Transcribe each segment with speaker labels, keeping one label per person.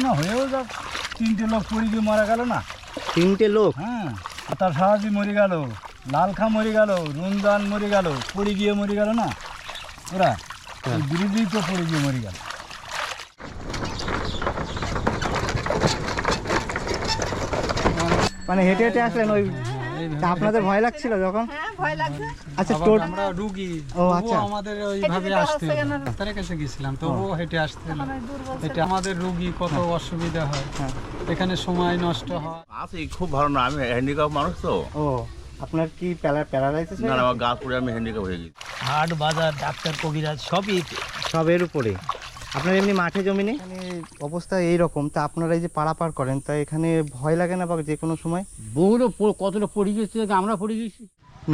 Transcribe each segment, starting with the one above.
Speaker 1: না হয়েও যাক, 3টে লোক পড়ে গিয়ে মারা গেল না।
Speaker 2: 3টে লোক?
Speaker 1: হ্যাঁ, তার সাহায্যে মরে গেল, লালখা মরে গেল, রুনদান মরে গেল, পড়ে গিয়ে মরে গেল না ওরা, বিরোধী তো পড়ে গিয়ে মরে গেল।
Speaker 2: মানে হেঁটে হেঁটে আসলেন ওই, আপনাদের ভয় লাগছিল যখন?
Speaker 3: হ্যাঁ, ভয় লাগছে।
Speaker 2: আচ্ছা,
Speaker 4: আমরা রুগী,
Speaker 2: ও আচ্ছা,
Speaker 4: আমাদের ওইভাবে আসতে ডাক্তারের কাছে গেছিলাম, তবুও হেঁটে আসতে হলো। এটা আমাদের রুগী, কত অসুবিধা হয়, এখানে সময় নষ্ট হয়।
Speaker 5: আছি খুব ভালো না, আমি হ্যান্ডিক্যাপ মানুষ তো।
Speaker 2: ও আপনার কি প্যারালাইসিস?
Speaker 5: না, আমার গা পড়ে আমি হ্যান্ডিক্যাপ হয়ে গেছি।
Speaker 1: হাট বাজার ডাক্তার কবিরাজ সবই
Speaker 2: সবের উপরে। আপনার এমনি মাঠে জমি নেই? মানে অবস্থা এইরকম, তা আপনারা এই যে পারাপার করেন, তা এখানে ভয় লাগে না বা যে কোনো সময়?
Speaker 1: বহুটা কতটা পড়ে গেছে, আমরা পড়ে গেছি।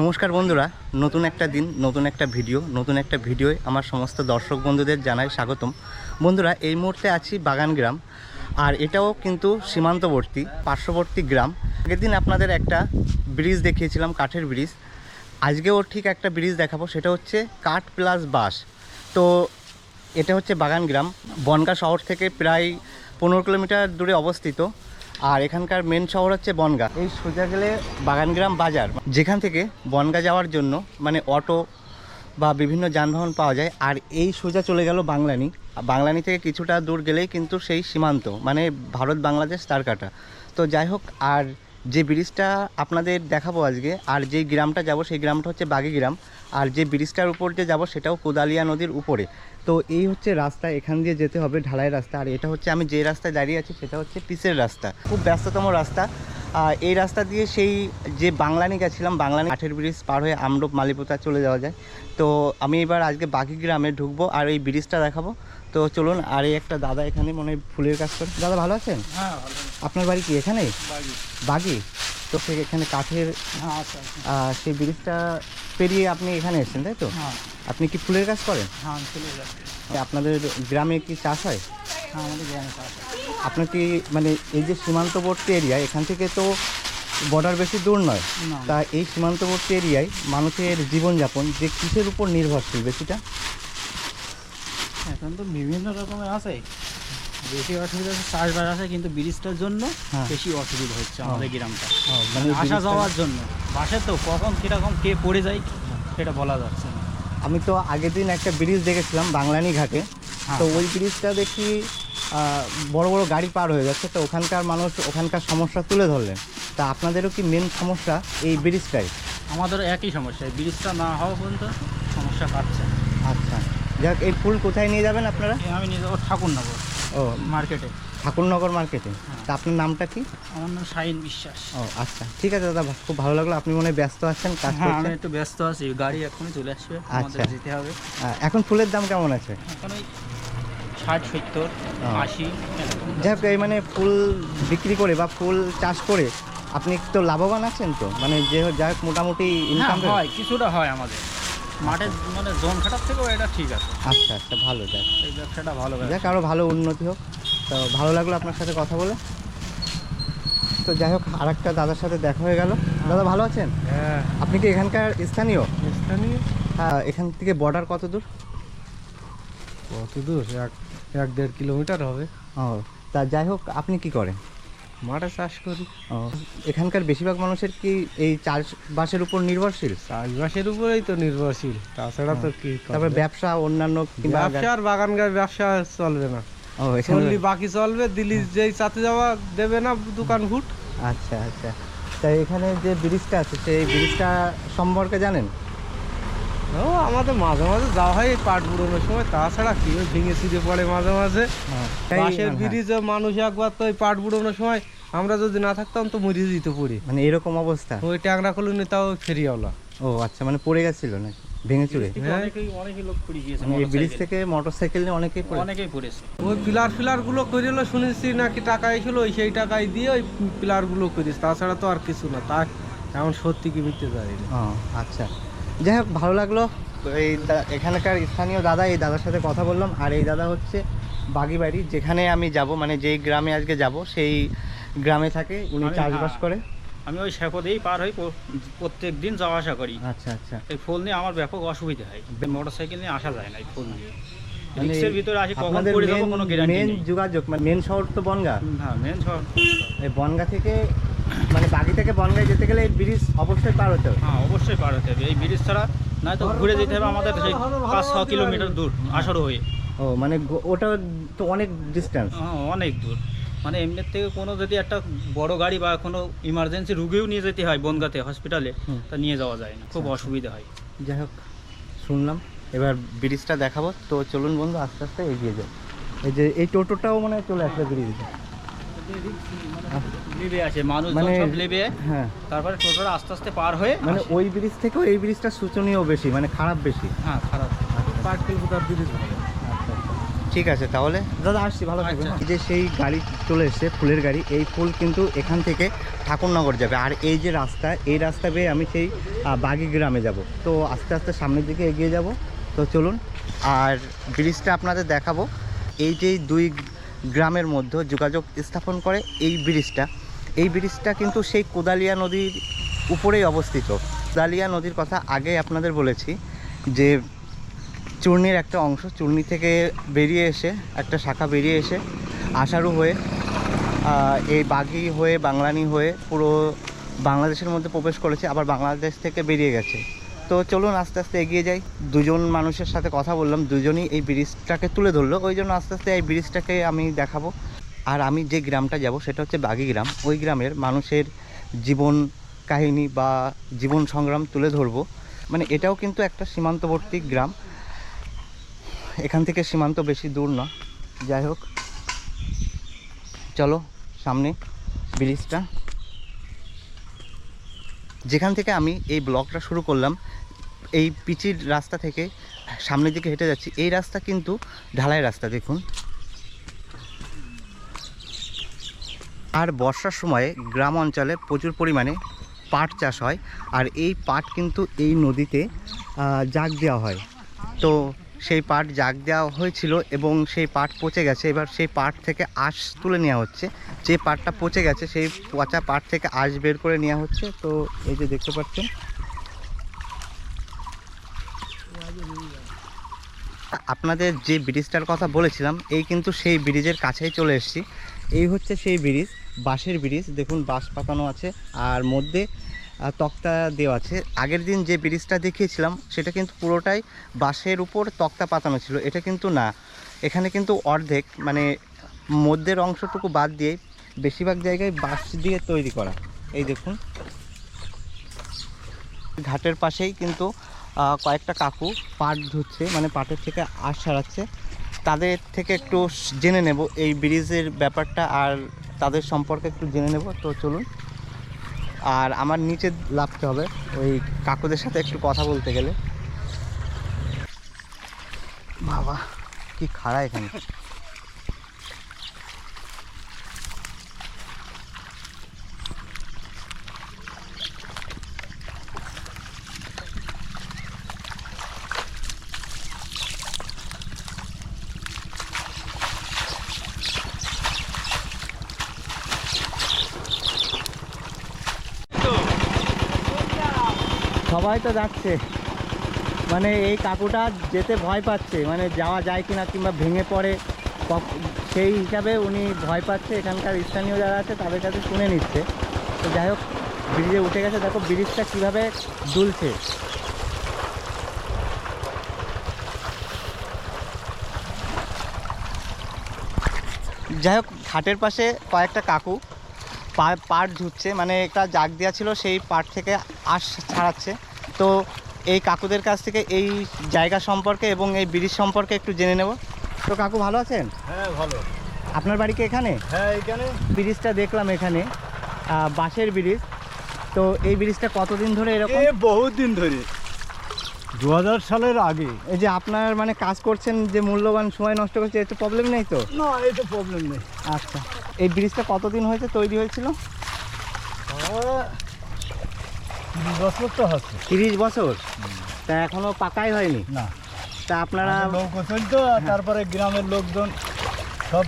Speaker 2: নমস্কার বন্ধুরা, নতুন একটা দিন, নতুন একটা ভিডিওয় আমার সমস্ত দর্শক বন্ধুদের জানাই স্বাগতম। বন্ধুরা, এই মুহূর্তে আছি বাগান গ্রাম, আর এটাও কিন্তু সীমান্তবর্তী পার্শ্ববর্তী গ্রাম। আগের দিন আপনাদের একটা ব্রিজ দেখিয়েছিলাম, কাঠের ব্রিজ। আজকেও ঠিক একটা ব্রিজ দেখাবো, সেটা হচ্ছে কাঠ প্লাস বাঁশ। তো এটা হচ্ছে বাগান গ্রাম, বনগাঁ শহর থেকে প্রায় 15 কিলোমিটার দূরে অবস্থিত। আর এখানকার মেন শহর হচ্ছে বনগাঁ। এই সোজা গেলে বাগানগ্রাম বাজার, যেখান থেকে বনগাঁ যাওয়ার জন্য মানে অটো বা বিভিন্ন যানবাহন পাওয়া যায়। আর এই সোজা চলে গেল বাংলানি, বাংলানি থেকে কিছুটা দূর গেলেই কিন্তু সেই সীমান্ত, মানে ভারত বাংলাদেশ তার কাটা। তো যাই হোক, আর যে ব্রিজটা আপনাদের দেখাবো আজকে, আর যেই গ্রামটা যাব সেই গ্রামটা হচ্ছে বাগি গ্রাম। আর যে ব্রিজটার উপর যে যাব সেটাও কোদালিয়া নদীর উপরে। তো এই হচ্ছে রাস্তা, এখান দিয়ে যেতে হবে, ঢালাই রাস্তা। আর এটা হচ্ছে আমি যে রাস্তায় দাঁড়িয়ে আছি সেটা হচ্ছে পিচের রাস্তা, খুব ব্যস্ততম রাস্তা। এই রাস্তা দিয়ে সেই যে বাংলানি গেছিলাম, বাংলানি কাঠের ব্রিজ পার হয়ে আমরূপ মালিপোতা চলে যাওয়া যায়। তো আমি এবার আজকে বাগি গ্রামে ঢুকবো আর এই ব্রিজটা দেখাবো। তো চলুন। আর এই একটা দাদা এখানে মনে হয় ফুলের কাজ করে। দাদা ভালো আছেন?
Speaker 4: হ্যাঁ, ভালো।
Speaker 2: আপনার বাড়ি কি এখানে? বাগি? তো সে এখানে কাঠের সেই ব্রিজটা পেরিয়ে আপনি এখানে এসেছেন, তাই তো? আপনি কি ফুলের কাজ করেন?
Speaker 4: হ্যাঁ, চলে যাচ্ছে।
Speaker 2: আপনাদের গ্রামে কি চাষ হয়?
Speaker 4: হ্যাঁ, আমাদের গ্রামে চাষ হয়।
Speaker 2: আপনার কি মানে এই যে সীমান্তবর্তী এরিয়া, এখান থেকে তো বর্ডার বেশি দূর নয়, তা এই সীমান্তবর্তী এরিয়ায় মানুষের জীবনযাপন যে কিসের উপর নির্ভরশীল বেশিটা?
Speaker 4: এখন তো বিভিন্ন রকমের আছে, বেশি অসুবিধা হচ্ছে চাষবাস আছে, কিন্তু ব্রিজটার জন্য বেশি অসুবিধা হচ্ছে আমাদের গ্রামটা,
Speaker 2: মানে
Speaker 4: আসা যাওয়ার জন্য। বাসে তো কখন কীরকম কে পড়ে যায় সেটা বলা যাচ্ছে না।
Speaker 2: আমি তো আগের দিন একটা ব্রিজ দেখেছিলাম বাংলানি ঘাটে, তো ওই ব্রিজটা দেখি বড় বড় গাড়ি পার হয়ে যাচ্ছে। তো ওখানকার মানুষ ওখানকার সমস্যা তুলে ধরলেন। তা আপনাদেরও কি মেন সমস্যা এই ব্রিজটাই?
Speaker 4: আমাদের একই সমস্যা, এই ব্রিজটা না হওয়া পর্যন্ত সমস্যা কাটছে।
Speaker 2: আচ্ছা, যাক, এই ফুল কোথায় নিয়ে যাবেন আপনারা?
Speaker 4: আমি নিজে ঠাকুরনগর মার্কেটে।
Speaker 2: ঠাকুরনগর মার্কেটে? তা আপনার নামটা কি?
Speaker 4: আমার নাম শাহিন বিশ্বাস।
Speaker 2: ও আচ্ছা, ঠিক আছে দাদা, খুব ভালো লাগলো। আপনি মনে হয় ব্যস্ত আছেন, কাজ
Speaker 4: হ্যাঁ,
Speaker 2: করছেন?
Speaker 4: আমি একটু ব্যস্ত আছি, গাড়ি এখনই চলে আসবে, আমাদের
Speaker 2: আচ্ছা,
Speaker 4: যেতে হবে।
Speaker 2: এখন ফুলের দাম কেমন আছে?
Speaker 4: এখন ওই 60, 70, 80।
Speaker 2: যাক, এই মানে ফুল বিক্রি করে বা ফুল চাষ করে আপনি তো লাভবান আছেন তো, মানে যে যাক মোটামুটি ইনকাম
Speaker 4: হয়, কিছুটা হয় আমাদের মাঠে, মানে জোন খাটার থেকেও এটা ঠিক আছে।
Speaker 2: আচ্ছা আচ্ছা, ভালো, যাক
Speaker 4: এই ব্যবসাটা ভালো,
Speaker 2: যাক, আরও ভালো উন্নতি হোক। তো ভালো লাগলো আপনার সাথে কথা বলে। তো যাই হোক, আর একটা দাদার সাথে দেখা হয়ে গেল। দাদা ভালো আছেন?
Speaker 4: হ্যাঁ।
Speaker 2: আপনি কি এখানকার স্থানীয়?
Speaker 4: স্থানীয়।
Speaker 2: হ্যাঁ, এখান থেকে বর্ডার কত দূর?
Speaker 4: কত দূর? 1-1.5 কিলোমিটার হবে।
Speaker 2: ও, তা যাই হোক, আপনি কি করেন?
Speaker 4: মাঠে চাষ করি।
Speaker 2: ও, এখানকার বেশিরভাগ মানুষের কি এই চাষবাসের উপর নির্ভরশীল?
Speaker 4: চাষবাসের উপরেই তো নির্ভরশীল, তাছাড়া তো কি।
Speaker 2: তারপরে ব্যবসা অন্যান্য
Speaker 4: ব্যবসা আর বাগান ব্যবসা চলবে না।
Speaker 2: ও, এখানে
Speaker 4: বাকি চলবে, দিল্লি যেই চাতে যাওয়া দেবে না দোকান ফুট।
Speaker 2: আচ্ছা আচ্ছা, তাই এখানে যে ব্রিজটা আছে সেই ব্রিজটা সম্পর্কে জানেন?
Speaker 4: ও, আমাদের মাঝে মাঝে যাওয়া হয় পাট বুড়োনোর সময়, তাছাড়া কি ওই ভেঙে ছিঁড়ে পড়ে মাঝে মাঝে। বাঁশের ব্রিজে মানুষ একবার তো ওই পাট বুড়োনোর সময় আমরা যদি না থাকতাম তো মরিয়ে দিতে পড়ি,
Speaker 2: মানে এরকম অবস্থা।
Speaker 4: ওই ট্যাংরা কলোনি তাও ফেরিওয়ালা।
Speaker 2: ও আচ্ছা, মানে পড়ে গেছিল নাকি ভেঙে চুরে?
Speaker 4: অনেকেই লোক পড়ে গিয়েছে,
Speaker 2: এই ব্রিজ থেকে মোটরসাইকেল নিয়ে অনেকেই
Speaker 4: পড়েছে। ওই পিলার গুলো করে এলো, শুনেছি নাকি টাকা এসেছিল, ওই সেই টাকায় দিয়ে ওই পিলার গুলো করেছে, তাছাড়া তো আর কিছু না। তা এখন সত্যি কি মিথ্যে জানি না।
Speaker 2: ও আচ্ছা, যাই হোক, ভালো লাগলো। এই এখানকার স্থানীয় দাদা, এই দাদার সাথে কথা বললাম। আর এই দাদা হচ্ছে বাগি বাড়ি, যেখানে আমি যাব, মানে যেই গ্রামে আজকে যাব সেই গ্রামে থাকে, উনি চাষবাস করে।
Speaker 6: আমি ওই শেপদেই পার হই, প্রত্যেক দিন যাওয়া আসা করি।
Speaker 2: আচ্ছা আচ্ছা,
Speaker 6: এই ফুল নিয়ে আমার ব্যাপক অসুবিধা হয়, মোটর সাইকেল নিয়ে আসা যায় না এই ফুল নিয়ে। রিক্সের ভিতরে আসি কখন
Speaker 2: আপনাদের
Speaker 6: পড়ে যাবো কোনো গ্যারান্টি
Speaker 2: মেন
Speaker 6: নেই।
Speaker 2: যোগাযোগ মানে মেন শহর তো বনগাঁ।
Speaker 6: হ্যাঁ মেন শহর।
Speaker 2: এই বনগাঁ থেকে মানে বাগি থেকে বনগাঁয় যেতে গেলে এই ব্রিজ অবশ্যই পার হতে হবে।
Speaker 6: হ্যাঁ অবশ্যই পার হতে হবে, এই ব্রিজ ছাড়া নয়তো ঘুরে যেতে হবে আমাদের সেই 5-6 কিলোমিটার দূর আসারো হয়ে।
Speaker 2: ও মানে ওটা তো অনেক ডিস্টেন্স।
Speaker 6: হ্যাঁ অনেক দূর, মানে এমনির থেকে কোনো যদি একটা বড় গাড়ি বা কোনো ইমার্জেন্সি রুগীও নিয়ে যেতে হয় বনগাঁতে হসপিটালে, তা নিয়ে যাওয়া যায় না, খুব অসুবিধা হয়।
Speaker 2: যাই হোক শুনলাম, এবার ব্রিজটা দেখাবো, তো চলুন বন্ধু আস্তে আস্তে এগিয়ে যাই। এই যে এই টোটোটাও মানে চলে আসবে ব্রিজে,
Speaker 6: লেবে আসে মানুষ
Speaker 2: মানে
Speaker 6: সব লেবে,
Speaker 2: হ্যাঁ
Speaker 6: তারপরে টোটোটা আস্তে আস্তে পার হয়ে
Speaker 2: মানে
Speaker 6: আসে।
Speaker 2: ওই ব্রিজ থেকেও এই ব্রিজটা শোচনীয় বেশি, মানে খারাপ বেশি।
Speaker 6: হ্যাঁ খারাপ।
Speaker 4: পাটকেলপুতার ব্রিজ ভালো।
Speaker 2: ঠিক আছে তাহলে দাদা আসছি, ভালো থাকবেন।
Speaker 6: আচ্ছা।
Speaker 2: এই যে সেই গাড়ি চলে এসছে ফুলের গাড়ি, এই ফুল কিন্তু এখান থেকে ঠাকুরনগর যাবে, আর এই যে রাস্তা, এই রাস্তা বেয়ে আমি সেই বাগি গ্রামে যাব। তো আস্তে আস্তে সামনের দিকে এগিয়ে যাব, তো চলুন। আর ব্রিজটা আপনাদের দেখাবো। এই যে দুই গ্রামের মধ্যে যোগাযোগ স্থাপন করে এই ব্রিজটা, এই ব্রিজটা কিন্তু সেই কোদালিয়া নদীর উপরেই অবস্থিত। কোদালিয়া নদীর কথা আগে আপনাদের বলেছি যে চূর্ণির একটা অংশ, চূর্ণি থেকে বেরিয়ে এসে একটা শাখা বেরিয়ে এসে আষাঢ় হয়ে এই বাগি হয়ে বাংলানি হয়ে পুরো বাংলাদেশের মধ্যে প্রবেশ করেছে, আবার বাংলাদেশ থেকে বেরিয়ে গেছে। তো চলুন আস্তে আস্তে এগিয়ে যাই। দুজন মানুষের সাথে কথা বললাম, দুজনই এই ব্রিজটাকে তুলে ধরলো, ওই জন্য আস্তে আস্তে এই ব্রিজটাকে আমি দেখাবো। আর আমি যে গ্রামটা যাব সেটা হচ্ছে বাগি গ্রাম, ওই গ্রামের মানুষের জীবন কাহিনী বা জীবন সংগ্রাম তুলে ধরবো। মানে এটাও কিন্তু একটা সীমান্তবর্তী গ্রাম, এখান থেকে সীমান্ত বেশি দূর না। যাই হোক চলো সামনে ব্রিজটা, যেখান থেকে আমি এই ব্লগটা শুরু করলাম, এই পিচির রাস্তা থেকে সামনের দিকে হেঁটে যাচ্ছি। এই রাস্তা কিন্তু ঢালাই রাস্তা, দেখুন। আর বর্ষার সময়ে গ্রাম অঞ্চলে প্রচুর পরিমাণে পাট চাষ হয়, আর এই পাট কিন্তু এই নদীতে জাগ দেওয়া হয়। তো সেই পাট জাগ দেওয়া হয়েছিল এবং সেই পাট পচে গেছে, এবার সেই পাট থেকে আঁশ তুলে নেওয়া হচ্ছে। যে পাটটা পচে গেছে সেই পচা পাট থেকে আঁশ বের করে নেওয়া হচ্ছে। তো এই যে দেখতে পাচ্ছেন, আপনাদের যে ব্রিজটার কথা বলেছিলাম, এই কিন্তু সেই ব্রিজের কাছেই চলে এসেছি। এই হচ্ছে সেই ব্রিজ, বাঁশের ব্রিজ, দেখুন বাঁশ পাতানো আছে আর মধ্যে তক্তা দেওয়া আছে। আগের দিন যে ব্রিজটা দেখিয়েছিলাম সেটা কিন্তু পুরোটাই বাঁশের উপর তক্তা পাতানো ছিল, এটা কিন্তু না, এখানে কিন্তু অর্ধেক মানে মধ্যের অংশটুকু বাদ দিয়ে বেশিরভাগ জায়গায় বাঁশ দিয়ে তৈরি করা। এই দেখুন ঘাটের পাশেই কিন্তু কয়েকটা কাকু পাট ধুচ্ছে, মানে পাটের থেকে আঁশ ছাড়াচ্ছে। তাদের থেকে একটু জেনে নেব এই ব্রিজের ব্যাপারটা আর তাদের সম্পর্কে একটু জেনে নেব। তো চলুন। আর আমার নিচে নামতে হবে ওই কাকুদের সাথে একটু কথা বলতে গেলে। বাবা কি খাড়া এখানে। সবাই তো যাচ্ছে, মানে এই কাকুটা যেতে ভয় পাচ্ছে, মানে যাওয়া যায় কিনা কিংবা ভেঙে পড়ে সেই হিসাবে উনি ভয় পাচ্ছে। এখানকার স্থানীয় যারা আছে তাদের কাছে শুনে নিচ্ছে। তো যাই হোক ব্রিজে উঠে গেছে, দেখো ব্রিজটা কীভাবে দুলছে। যাই হোক ঘাটের পাশে কয়েকটা কাকু পাট ধুচ্ছে, মানে একটা জাগ দেওয়া ছিল সেই পাট থেকে আঁশ ছাড়াচ্ছে। তো এই কাকুদের কাছ থেকে এই জায়গা সম্পর্কে এবং এই ব্রিজ সম্পর্কে একটু জেনে নেব। তো কাকু ভালো আছেন?
Speaker 1: হ্যাঁ ভালো।
Speaker 2: আপনার বাড়ি কি এখানে?
Speaker 1: হ্যাঁ এখানে
Speaker 2: ব্রিজটা দেখলাম এখানে বাঁশের ব্রিজ, তো এই ব্রিজটা কতদিন ধরে এরকম?
Speaker 1: বহুত দিন ধরে, 2000 সালের আগে।
Speaker 2: এই যে আপনার মানে কাজ করছেন, যে মূল্যবান সময় নষ্ট করছে, এতে প্রবলেম নেই তো?
Speaker 1: না এই তো প্রবলেম নেই।
Speaker 2: আচ্ছা, এই ব্রিজটা কতদিন হয়েছে তৈরি হয়েছিল?
Speaker 1: 30 বছর তো হচ্ছে।
Speaker 2: 30 বছর? তা এখনো পাকাই হয়নি?
Speaker 1: না।
Speaker 2: তা আপনারা
Speaker 1: নৌকো চলতো, তারপরে গ্রামের লোকজন সব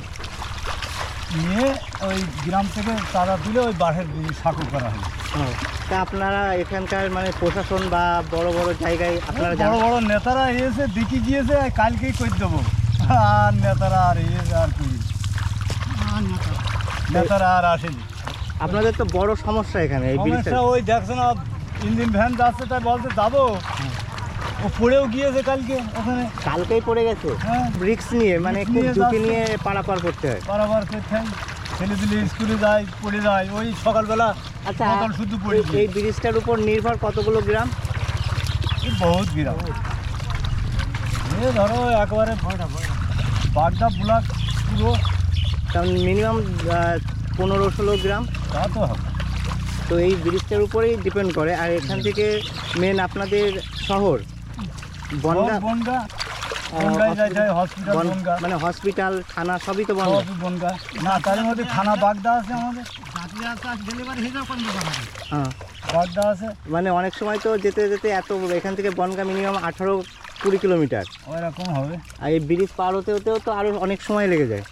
Speaker 1: নিয়ে ওই গ্রাম থেকে তারা তুলে ওই বাঁশের সাঁকো করা হয়।
Speaker 2: তা আপনারা এখানকার মানে প্রশাসন বা বড় বড় জায়গায় আপনারা
Speaker 1: বড় বড় নেতারা এসে দেখে গিয়েছে, কালকেই করে দেবো। আর নেতারা আর আর কি নেতারা আর আসেনি।
Speaker 2: আপনাদের তো বড় সমস্যা এখানে এই ব্রিজটা।
Speaker 1: সমস্যা ওই দেখছো না, ইঞ্জিন ভ্যান যাচ্ছে, তাই বলতে যাবো, ও পড়েও গিয়েছে কালকে ওখানে।
Speaker 2: কালকেই পড়ে গেছে
Speaker 1: হ্যাঁ,
Speaker 2: ব্রিক্স নিয়ে, মানে
Speaker 1: Bricks
Speaker 2: খুব
Speaker 1: নিয়ে
Speaker 2: ঝুঁকি
Speaker 1: যাচ্ছে।
Speaker 2: নিয়ে পারাপার করতে হয়।
Speaker 1: বারবার করতে হয়, ছেলেপিলে স্কুলে যায়, পড়ে যায়, ওই সকালবেলা
Speaker 2: আচ্ছা,
Speaker 1: সকাল শুধু পড়ে
Speaker 2: এই- এই ব্রিজটার উপর নির্ভর কতগুলো গ্রাম?
Speaker 1: বহুত গ্রাম, এ ধরো একবারে বাগদা ব্লক পুরো,
Speaker 2: কারণ মিনিমাম 15-16 গ্রাম।
Speaker 1: তা তো হবে।
Speaker 2: তো এই ব্রিজটার উপরেই ডিপেন্ড করে। আর এখান থেকে মেন আপনাদের শহর বনগা,
Speaker 1: বনগা, বনগায় যায় হসপিটাল, বনগা
Speaker 2: মানে হসপিটাল, থানা সবই তো বনগা।
Speaker 1: সবই বনগা। না, তার মধ্যে থানা বাগদা আছে, আমাদের
Speaker 2: হ্যাঁ,
Speaker 1: বাগদা আছে,
Speaker 2: মানে অনেক সময় তো যেতে যেতে এত, এখান থেকে বনগা মিনিমাম 18-20 কিলোমিটার।
Speaker 1: ওই রকম হবে।
Speaker 2: আর এই ব্রিজ পার হতে হতেও তো আরও অনেক সময় লেগে যায়।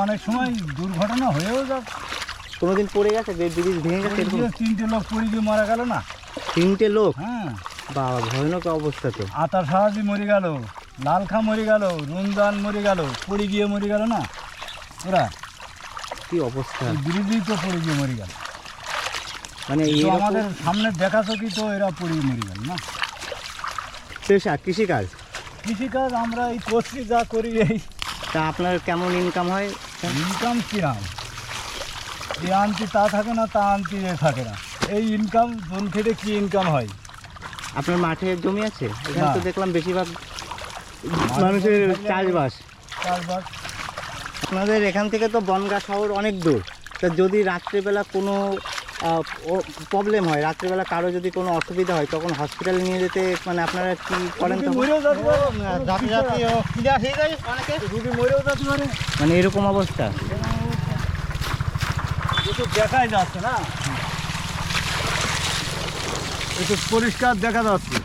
Speaker 1: অনেক সময় দুর্ঘটনা হয়েও যাবে।
Speaker 2: কোনোদিন পড়ে গেছে যে ব্রিজ ভেঙে গেছে
Speaker 1: ওই
Speaker 2: এরকম?
Speaker 1: যে 3টে লোক পড়ে গিয়ে মারা গেল না।
Speaker 2: 3টে লোক?
Speaker 1: হ্যাঁ,
Speaker 2: বাবা, ভয়ানক অবস্থা তো।
Speaker 1: আতা সাহাজি মরে গেল, লালখা মরে গেল, রমজান মরে গেল, পড়ে গিয়ে মরে গেল না ওরা।
Speaker 2: কি অবস্থা!
Speaker 1: বিরোধী তো পড়ে গিয়ে মরে গেল।
Speaker 2: মানে
Speaker 1: তো
Speaker 2: এইরকম
Speaker 1: আমাদের সামনে দেখা চকি তো এরা পড়ে গিয়ে মরে গেল না।
Speaker 2: পেশা কৃষিকাজ।
Speaker 1: কৃষিকাজ আমরা এই করছি, যা করি এই
Speaker 2: তা আপনার কেমন ইনকাম হয়?
Speaker 1: ইনকাম কিরাম, এ আনতি তা থাকে না, তা আনতি এ থাকে না, এই ইনকাম জন খেটে কি ইনকাম হয়।
Speaker 2: আপনার মাঠে জমি আছে? এখানে তো
Speaker 1: না।
Speaker 2: দেখলাম বেশিরভাগ মানুষের চাষবাস।
Speaker 1: চাষবাস
Speaker 2: আপনাদের এখান থেকে তো বনগাঁ শহর অনেক দূর। তা যদি রাত্রিবেলা কোনো প্রবলেম হয়, রাত্রিবেলা কারো যদি কোনো অসুবিধা হয়, তখন হসপিটালে নিয়ে যেতে মানে আপনারা কি করেন তখন?
Speaker 1: মরেও যেতে পারে, রুগী মরেও যেতে পারে।
Speaker 2: মানে এরকম অবস্থা?
Speaker 1: একটু দেখাই যাচ্ছে না, একটু পরিষ্কার দেখা যাচ্ছে,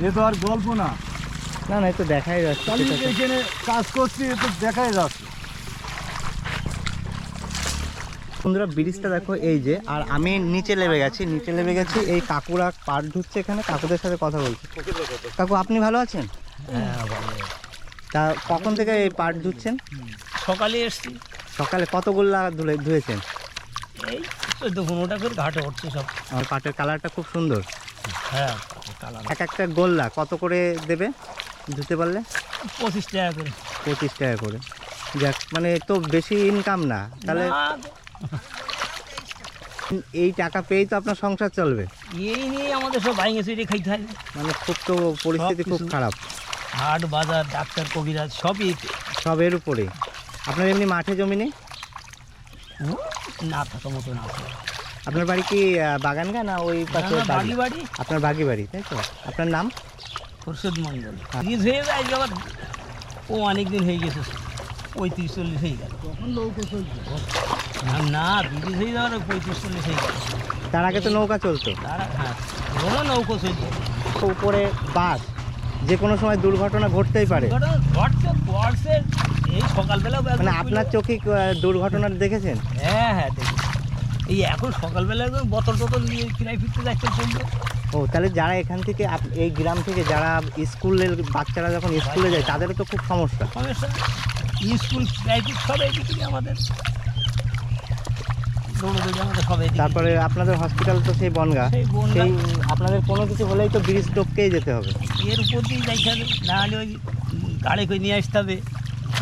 Speaker 1: এ তো আর গল্প না।
Speaker 2: না না, এই তো দেখাই যাচ্ছে
Speaker 1: আমি
Speaker 2: সেটা তো।
Speaker 1: এখানে কাজ করছি, এ তো দেখাই যাচ্ছে।
Speaker 2: বন্ধুরা, ব্রিজটা দেখো এই যে, আর আমি নিচে নেমে গেছি, এই কাকুরা পার ঢুকছে এখানে, কাকুদের সাথে কথা বলছি। কাকু, আপনি ভালো আছেন? তা কখন থেকে এই পার ধুচ্ছেন?
Speaker 3: সকালে এসছি,
Speaker 2: সকালে কতগুলা ধুয়েছেন?
Speaker 3: এই 14-15টা করে ঘাটে উঠছে সব।
Speaker 2: আর পাটের কালারটা খুব সুন্দর।
Speaker 3: হ্যাঁ, কালার
Speaker 2: এক একটা গোল্লা কত করে দেবে ধুতে পারলে?
Speaker 3: 25 টাকা করে।
Speaker 2: 25 টাকা করে। যাক, মানে তো বেশি ইনকাম না তাহলে?
Speaker 3: না,
Speaker 2: এই টাকা পেয়েই তো আপনার সংসার চলবে?
Speaker 3: এই নিয়ে আমাদের সব ভাঙে চুরি খাইতে হয়।
Speaker 2: মানে খুব তো পরিস্থিতি খুব
Speaker 3: সবকিছু।
Speaker 2: খারাপ।
Speaker 3: হাট বাজার, ডাক্তার, কবিরাজ সবই
Speaker 2: সবের উপরে। আপনার এমনি মাঠে জমি নেই?
Speaker 3: না থাকা মতো না থাকে।
Speaker 2: আপনার বাড়ি কি বাগানগা না ওই পাশে
Speaker 3: না,
Speaker 2: বাড়ি?
Speaker 3: বাড়ি বাড়ি
Speaker 2: আপনার বাগি বাড়ি, তাই তো? আপনার নাম?
Speaker 3: খোরশেদ মন্ডল। ব্রিজ হয়ে যায় আবার, ও অনেক দিন হয়ে গেছে, 35-40 হয়ে গেল। না, ব্রিজ হয়ে যাওয়ার 35-40 হয়ে গেল।
Speaker 2: তার আগে তো নৌকা চলতো।
Speaker 3: তারা হ্যাঁ, বড় নৌকো চলছে।
Speaker 2: তো উপরে বাস, যে কোনো সময় দুর্ঘটনা ঘটতেই পারে।
Speaker 3: ঘটছে এই সকালবেলা।
Speaker 2: মানে আপনার চোখে দুর্ঘটনা দেখেছেন?
Speaker 3: হ্যাঁ হ্যাঁ, দেখি এই এখন সকালবেলা একদম বোতল টোতল নিয়ে কিনাই ফিরতে যাচ্ছে পড়লো।
Speaker 2: ও, তাহলে যারা এখান থেকে এই গ্রাম থেকে যারা স্কুলের বাচ্চারা যখন স্কুলে যায় তাদেরও তো খুব সমস্যা।
Speaker 3: সমস্যা, স্কুল প্রাইভেট সব এইদিকে আমাদের, দৌড়ে আমাদের সব এইদিকে।
Speaker 2: তারপরে আপনাদের হসপিটাল তো সেই বনগা,
Speaker 3: সেই বনগা।
Speaker 2: সেই আপনাদের কোনো কিছু হলেই তো ব্রিজ টপকেই যেতে হবে।
Speaker 3: এর উপর দিয়ে যাইতে হবে, না হলে ওই গাড়ি করে নিয়ে আসতে হবে,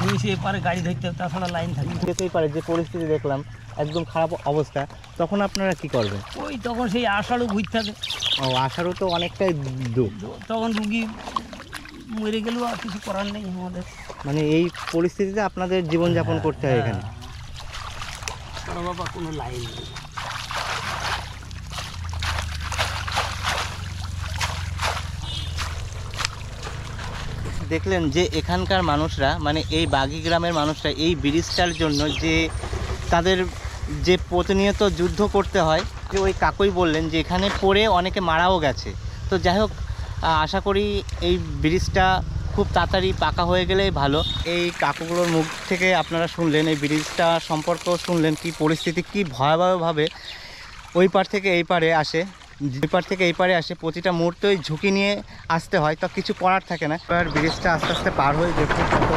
Speaker 3: নিয়ে এসে এপারে গাড়ি ধরতে হবে, তাছাড়া লাইন থাকবে।
Speaker 2: যেতেই পারে, যে পরিস্থিতি দেখলাম একদম খারাপ অবস্থা, তখন আপনারা কি করবেন?
Speaker 3: ওই তখন সেই আষাঢ়ও ঘুরতে হবে,
Speaker 2: ও, আসারও তো অনেকটাই দূর।
Speaker 3: তখন রুগী মরে গেলেও আর কিছু করার নেই আমাদের।
Speaker 2: মানে এই পরিস্থিতিতে আপনাদের জীবনযাপন করতে হয় এখানে।
Speaker 3: বড় বাবা কোনো লাইন নেই।
Speaker 2: দেখলেন যে এখানকার মানুষরা, মানে এই বাগি গ্রামের মানুষরা এই ব্রিজটার জন্য যে তাদের যে প্রতিনিয়ত যুদ্ধ করতে হয়, যে ওই কাকুই বললেন যে এখানে পড়ে অনেকে মারাও গেছে। তো যাই হোক, আশা করি এই ব্রিজটা খুব তাড়াতাড়ি পাকা হয়ে গেলেই ভালো। এই কাকুগুলোর মুখ থেকে আপনারা শুনলেন, এই ব্রিজটা সম্পর্কেও শুনলেন কি পরিস্থিতি, কি ভয়াবহভাবে ওই পার থেকে এই পারে আসে। এপার থেকে এই পারে আসে প্রতিটা মুহূর্তেই ঝুঁকি নিয়ে আসতে হয়, তো কিছু করার থাকে না। এবার ব্রিজটা আস্তে আস্তে পার হয়ে দেখুন কত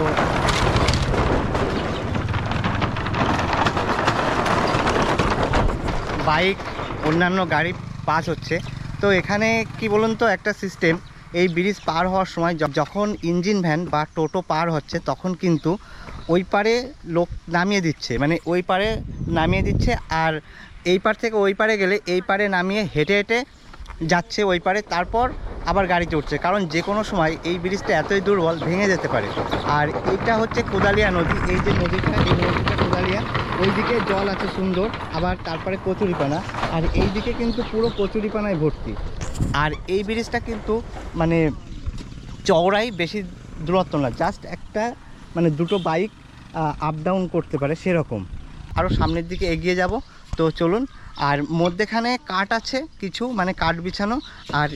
Speaker 2: বাইক অন্যান্য গাড়ি পাস হচ্ছে। তো এখানে কি বলুন তো একটা সিস্টেম, এই ব্রিজ পার হওয়ার সময় যখন ইঞ্জিন ভ্যান বা টোটো পার হচ্ছে তখন কিন্তু ওই পারে লোক নামিয়ে দিচ্ছে, মানে ওই পারে নামিয়ে দিচ্ছে, আর এই পার থেকে ওই পারে গেলে এই পারে নামিয়ে হেঁটে হেঁটে যাচ্ছে ওই পারে, তারপর আবার গাড়ি চড়ছে, কারণ যে কোনো সময় এই ব্রিজটা এতই দুর্বল ভেঙে যেতে পারে। আর এটা হচ্ছে কোদালিয়া নদী, এই যে নদীটা, এই নদীটা কোদালিয়া, ওইদিকে জল আছে সুন্দর, আবার তারপরে কচুরিপানা, আর এইদিকে কিন্তু পুরো কচুরিপানায় ভর্তি। আর এই ব্রিজটা কিন্তু মানে চওড়াই, বেশি দূরত্ব না, জাস্ট একটা মানে দুটো বাইক আপ ডাউন করতে পারে সেরকম। আরও সামনের দিকে এগিয়ে যাব, তো চলুন। আর মধ্যেখানে কাঠ আছে কিছু, মানে কাঠ বিছানো, আর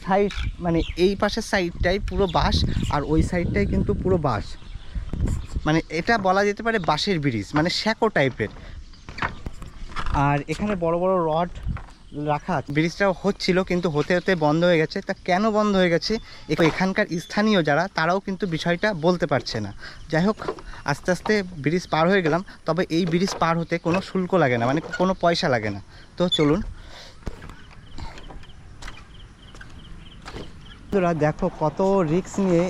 Speaker 2: সাইড মানে এই পাশের সাইডটাই পুরো বাঁশ, আর ওই সাইডটাই কিন্তু পুরো বাঁশ, মানে এটা বলা যেতে পারে বাঁশের ব্রিজ, মানে শ্যাকো টাইপের। আর এখানে বড় বড় রড রাখা আছে। ব্রিজটাও হচ্ছিল কিন্তু হতে হতে বন্ধ হয়ে গেছে। তা কেন বন্ধ হয়ে গেছে এখানকার স্থানীয় যারা, তারাও কিন্তু বিষয়টা বলতে পারছে না। যাই হোক, আস্তে আস্তে ব্রিজ পার হয়ে গেলাম। তবে এই ব্রিজ পার হতে কোনো শুল্ক লাগে না, মানে কোনো পয়সা লাগে না। তো চলুন। দেখো কত রিস্ক নিয়ে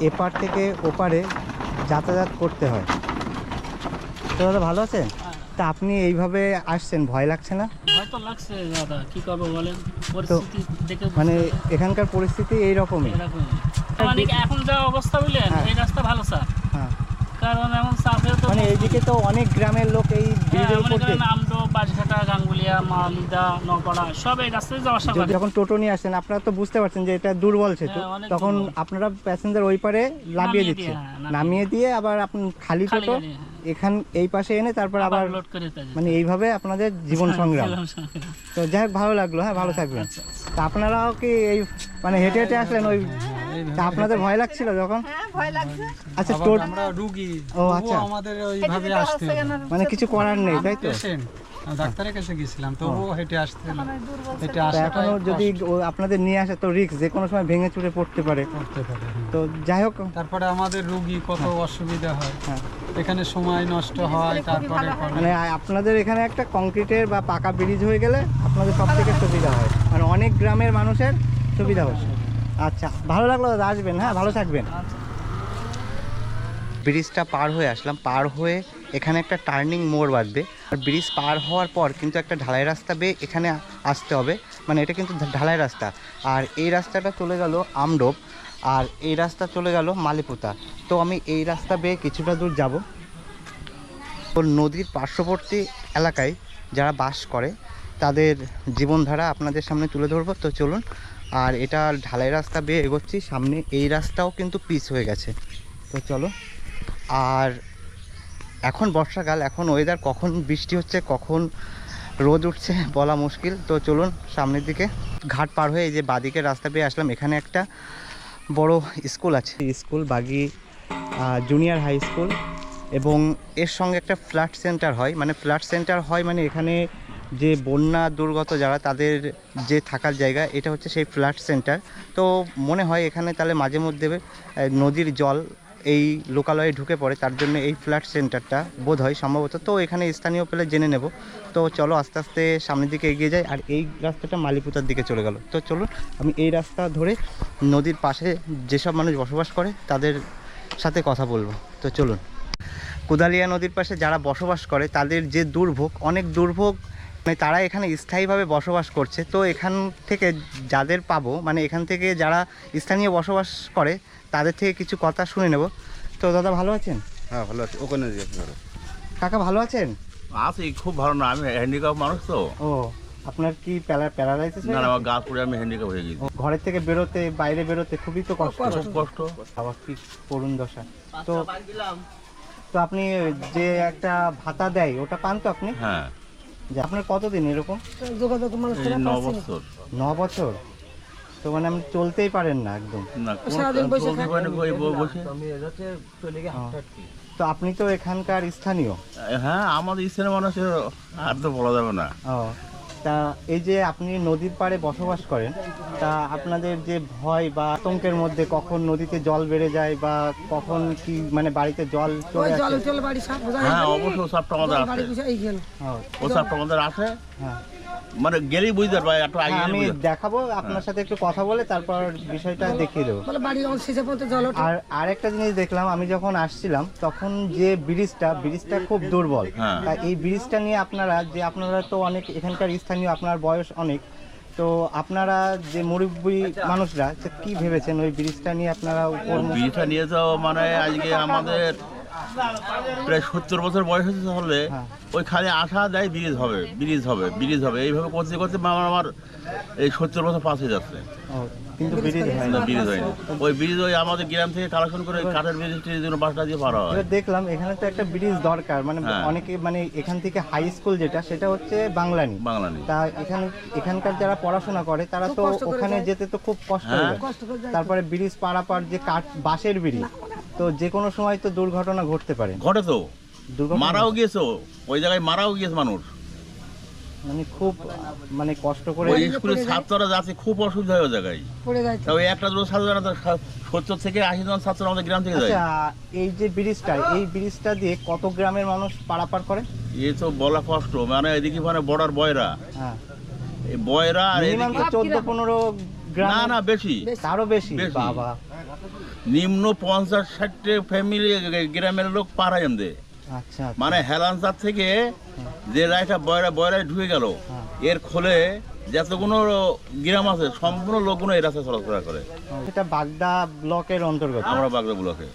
Speaker 2: এপার থেকে ওপারে যাতায়াত করতে হয়। তো দাদা ভালো আছেন? তা আপনি এইভাবে আসছেন, ভয় লাগছে না?
Speaker 3: ভয় তো লাগছে দাদা, কি করবো বলেন, পরিস্থিতি দেখে
Speaker 2: মানে এখানকার পরিস্থিতি এইরকমই।
Speaker 3: এরকম মানে এখন যা অবস্থা বুঝলেন, এই রাস্তা ভালো স্যার,
Speaker 2: হ্যাঁ,
Speaker 3: কারণ এমন চাপে তো
Speaker 2: মানে এইদিকে তো অনেক গ্রামের লোক এই ব্রিজের উপর দিয়ে,
Speaker 3: আমডো, বাঁশঘাটা, গাঙ্গুলিয়া, মালিদা, নকড়া সব এই রাস্তায় যাওয়া আসা করে।
Speaker 2: যখন টোটো নিয়ে আসেন আপনারা তো বুঝতে পারছেন যে এটা দুর্বল সেতু,
Speaker 3: হ্যাঁ, অনেক
Speaker 2: তখন
Speaker 3: দুর্বল।
Speaker 2: আপনারা প্যাসেঞ্জার ওই পারে লাভিয়ে দিচ্ছে, নামিয়ে দিয়ে আবার আপনি খালি
Speaker 3: খালি
Speaker 2: টোটো
Speaker 3: গাড়ি, হ্যাঁ।
Speaker 2: এখান এই পাশে এনে তারপর আবার
Speaker 3: লোড করে
Speaker 2: মানে এইভাবে আপনাদের জীবন সংগ্রাম। তো যাই হোক, ভালো লাগলো, হ্যাঁ ভালো থাকবেন।
Speaker 3: আচ্ছা,
Speaker 2: তা আপনারাও কি এই মানে হেঁটে হেঁটে আসলেন ওই, তা আপনাদের ভয় লাগছিল যখন?
Speaker 7: ভয় লাগছে।
Speaker 2: আচ্ছা,
Speaker 8: আমরা রুগী,
Speaker 2: ও আচ্ছা,
Speaker 8: আমাদের ওইভাবে আসতে হলো।
Speaker 2: মানে কিছু করার নেই তাই তো?
Speaker 8: পেশেন্ট, ডাক্তারের কাছে গেছিলাম, তবুও হেঁটে আসতে হলো। হেঁটে
Speaker 2: তা
Speaker 8: আসাটা
Speaker 2: এখনো যদি আপনাদের নিয়ে আসে তো রিস্ক, যে কোনো সময় ভেঙে চুরে পড়তে পারে।
Speaker 8: করতে পারে, হ্যাঁ।
Speaker 2: তো যাই হোক,
Speaker 8: তারপরে আমাদের রুগী কত অসুবিধা হয়,
Speaker 2: হ্যাঁ,
Speaker 8: এখানে সময় নষ্ট হয়। তারপরে
Speaker 2: মানে আপনাদের এখানে একটা কংক্রিটের বা পাকা ব্রিজ হয়ে গেলে আপনাদের সব থেকে সুবিধা হয়, মানে অনেক গ্রামের মানুষের সুবিধা হচ্ছে। আচ্ছা, ভালো লাগলো দাদা, আসবেন, হ্যাঁ ভালো থাকবেন। ব্রিজটা পার হয়ে আসলাম, পার হয়ে এখানে একটা টার্নিং মোড় বাঁধবে, আর ব্রিজ পার হওয়ার পর কিন্তু একটা ঢালাই রাস্তা বেয়ে এখানে আসতে হবে, মানে এটা কিন্তু ঢালাই রাস্তা। আর এই রাস্তাটা চলে গেল আমডোব, আর এই রাস্তা চলে গেল মালিপুতা। তো আমি এই রাস্তা বেয়ে কিছুটা দূর যাব। তো নদীর পার্শ্ববর্তী এলাকায় যারা বাস করে তাদের জীবনধারা আপনাদের সামনে তুলে ধরবো। তো চলুন। আর এটা ঢালাই রাস্তা বেয়ে এগোচ্ছি, সামনে এই রাস্তাও কিন্তু পিচ হয়ে গেছে। তো চলো। আর এখন বর্ষাকাল, এখন ওয়েদার কখন বৃষ্টি হচ্ছে কখন রোদ উঠছে বলা মুশকিল। তো চলুন সামনের দিকে। ঘাট পার হয়ে এই যে বাদিকের রাস্তা পেয়ে আসলাম, এখানে একটা বড় স্কুল আছে, স্কুল বাগি জুনিয়র হাই স্কুল, এবং এর সঙ্গে একটা ফ্ল্যাট সেন্টার হয়। মানে ফ্ল্যাট সেন্টার হয় মানে এখানে যে বন্যা দুর্গত যারা, তাদের যে থাকার জায়গা, এটা হচ্ছে সেই ফ্ল্যাট সেন্টার। তো মনে হয় এখানে তাহলে মাঝে মধ্যে নদীর জল এই লোকালয়ে ঢুকে পড়ে, তার জন্য এই ফ্ল্যাট সেন্টারটা বোধ হয় সম্ভবত। তো এখানে স্থানীয় পেলে জেনে নেব। তো চলো আস্তে আস্তে সামনের দিকে এগিয়ে যাই। আর এই রাস্তাটা মালিপুতার দিকে চলে গেল। তো চলুন, আমি এই রাস্তা ধরে নদীর পাশে যেসব মানুষ বসবাস করে তাদের সাথে কথা বলবো। তো চলুন। কোদালিয়া নদীর পাশে যারা বসবাস করে তাদের যে দুর্ভোগ, অনেক দুর্ভোগ, মানে তারা এখানে স্থায়ীভাবে বসবাস করছে। তো এখান থেকে যাদের পাবো, মানে এখান থেকে যারা স্থানীয় বসবাস করে তাদের থেকে কিছু কথা শুনে নেব। তো দাদা ভালো আছেন?
Speaker 5: হ্যাঁ ভালো আছে। ওখানে যেতে পারো।
Speaker 2: কাকা ভালো আছেন?
Speaker 5: আছি, খুব ভালো না, আমি হ্যান্ডিক্যাপ মানুষ তো।
Speaker 2: ও, আপনার কি প্যারালাইসিস?
Speaker 5: না না, আমার গা পুড়ে আমি হ্যান্ডিক্যাপ হয়ে গেছি।
Speaker 2: ঘরের থেকে বেরোতে, বাইরে বেরোতে খুবই তো কষ্ট।
Speaker 5: খুব কষ্ট।
Speaker 2: আবার কি করুন দশা। তো তো আপনি যে একটা ভাতা দেয় ওটা পান তো আপনি?
Speaker 5: হ্যাঁ।
Speaker 2: যে আপনার কতদিন এরকম?
Speaker 5: এই 9 বছর।
Speaker 2: 9 বছর? তো মানে আপনি চলতেই পারেন না একদম?
Speaker 5: না, চলতে পারি না, বসে।
Speaker 2: তো আপনি তো এখানকার স্থানীয়?
Speaker 5: হ্যাঁ, আমাদের স্থানীয় মানুষের আর তো বলা যাবে না।
Speaker 2: ও, তা এই যে আপনি নদীর পাড়ে বসবাস করেন, তা আপনাদের যে ভয় বা আতঙ্কের মধ্যে কখন নদীতে জল বেড়ে যায় বা কখন কি মানে বাড়িতে জল চলে আসে?
Speaker 5: হ্যাঁ অবশ্যই সাপটা আমাদের আসে,
Speaker 2: ও,
Speaker 5: ও সাপটা আমাদের আসে,
Speaker 2: হ্যাঁ।
Speaker 5: মানে গেলেই বুঝতে পারবে, একটু আগে
Speaker 2: হ্যাঁ,
Speaker 5: গেলেই
Speaker 2: আমি
Speaker 5: বুঝতে পারবে।
Speaker 2: দেখাবো আপনার সাথে একটু কথা বলে তারপর বিষয়টা দেখিয়ে দেবো। আর আরেকটা জিনিস দেখলাম আমি যখন আসছিলাম তখন যে ব্রিজটা খুব দুর্বল।
Speaker 5: হ্যাঁ।
Speaker 2: তা এই ব্রিজটা নিয়ে আপনারা তো অনেক এখানকার স্থানীয়, আপনার বয়স অনেক, তো আপনারা যে মুরব্বী মানুষরা তো কি ভেবেছেন ওই ব্রিজটা নিয়ে আপনারা উপর
Speaker 5: ব্রিজটা নিয়ে যাওয়া মানে আজকে আমাদের প্রায় 70 বছর বয়স হচ্ছে হলে
Speaker 2: হ্যাঁ।
Speaker 5: ওই খালি আশা দেয় ব্রিজ হবে ব্রিজ হবে ব্রিজ হবে, এইভাবে করতে করতে আমার এই 70 বছর পাস হয়ে যাচ্ছে,
Speaker 2: ও, কিন্তু ব্রিজ হয়
Speaker 5: না
Speaker 2: না।
Speaker 5: ব্রিজ হয়নি। ওই ব্রিজ ওই আমাদের গ্রাম থেকে কালেকশন করে কাঠের ব্রিজটির জন্য বাসটা দিয়ে পার হয়।
Speaker 2: এবার দেখলাম এখানে তো একটা ব্রিজ দরকার, মানে
Speaker 5: হ্যাঁ।
Speaker 2: অনেকে মানে এখান থেকে হাই স্কুল যেটা সেটা হচ্ছে বাংলানি।
Speaker 5: বাংলানি
Speaker 2: তা এখানকার যারা পড়াশোনা করে তারা তো ওখানে যেতে তো খুব কষ্ট
Speaker 5: হ্যাঁ।
Speaker 2: হয়ে যায়। তারপরে ব্রিজ পারাপার যে বাঁশের ব্রিজ, তো যে কোনো সময় তো দুর্ঘটনা ঘটতে পারে।
Speaker 5: ঘটে তো,
Speaker 2: দুর্ঘটনা
Speaker 5: মারাও গিয়েছে, ওই জায়গায় মারাও গিয়েছে মানুষ,
Speaker 2: মানে খুব মানে কষ্ট করে।
Speaker 5: ওই স্কুলের ছাত্ররা যাচ্ছে খুব অসুবিধা হয় ওই জায়গায়। তা ওই একটা দুটো ছাত্র জানা 70 থেকে 80 জন ছাত্র আমাদের গ্রাম থেকে যায়।
Speaker 2: আচ্ছা, এই যে ব্রিজটা দিয়ে কত গ্রামের মানুষ পারাপার করে?
Speaker 5: এ তো বলা কষ্ট, মানে এদিকে মানে বর্ডার বয়রা,
Speaker 2: হ্যাঁ,
Speaker 5: এই বয়রা আর
Speaker 2: মিনিমাম
Speaker 5: এদিকে
Speaker 2: 14-15 গ্রাম,
Speaker 5: না না বেশি,
Speaker 2: তারও বেশি।
Speaker 5: বেশি।
Speaker 2: বাবা,
Speaker 5: নিম্ন 50-60 ফ্যামিলি গ্রামের লোক পাড়ায় এমদে,
Speaker 2: আচ্ছা
Speaker 5: মানে হেলান্সার থেকে যে রায়টা বয়রায় ঢুকে গেল,
Speaker 2: হ্যাঁ।
Speaker 5: এর খোলে যতগুলো গ্রাম আছে সম্পূর্ণ লোকগুলো এই রাস্তায় চলাফেরা করে।
Speaker 2: এটা বাগদা ব্লকের অন্তর্গত।
Speaker 5: আমরা বাগদা ব্লকে,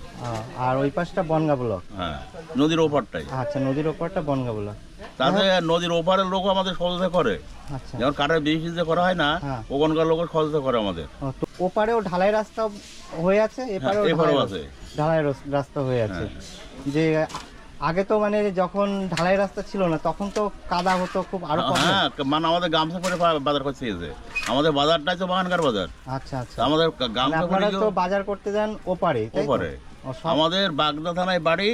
Speaker 2: আর ওই পাশটা বনগা ব্লক।
Speaker 5: হ্যাঁ নদীর ওপারটাই,
Speaker 2: আচ্ছা, নদীর ওপারটা বনগা ব্লক।
Speaker 5: তাতে নদীর ওপারের লোক আমাদের সহযোগিতা করে,
Speaker 2: আচ্ছা,
Speaker 5: যেমন কাঠের ব্রিজ যে করা হয় না,
Speaker 2: হ্যাঁ।
Speaker 5: ওখানকার লোক সহযোগিতা করে আমাদের।
Speaker 2: তো ওপারেও ঢালাই রাস্তা হয়ে আছে, এপারেও
Speaker 5: হ্যাঁ, এপারেও
Speaker 2: ঢালাই
Speaker 5: আছে।
Speaker 2: ঢালাই রাস্তা হয়ে আছে।
Speaker 5: হ্যাঁ।
Speaker 2: যে আগে তো মানে যখন ঢালাই রাস্তা ছিল না তখন তো কাদা হতো খুব, আরো problem।
Speaker 5: হ্যাঁ মানে আমাদের গামছা করে বাজার করতে গেছে, আমাদের বাজারটাই তো বাগানকার বাজার,
Speaker 2: আচ্ছা আচ্ছা,
Speaker 5: আমাদের
Speaker 2: মানে
Speaker 5: গামছা
Speaker 2: আপনারা
Speaker 5: করে
Speaker 2: তো বাজার করতে যান ওপারে, তাই তো?
Speaker 5: ওপারে।
Speaker 2: ও, সব-
Speaker 5: আমাদের বাগদা থানায় বাড়ি,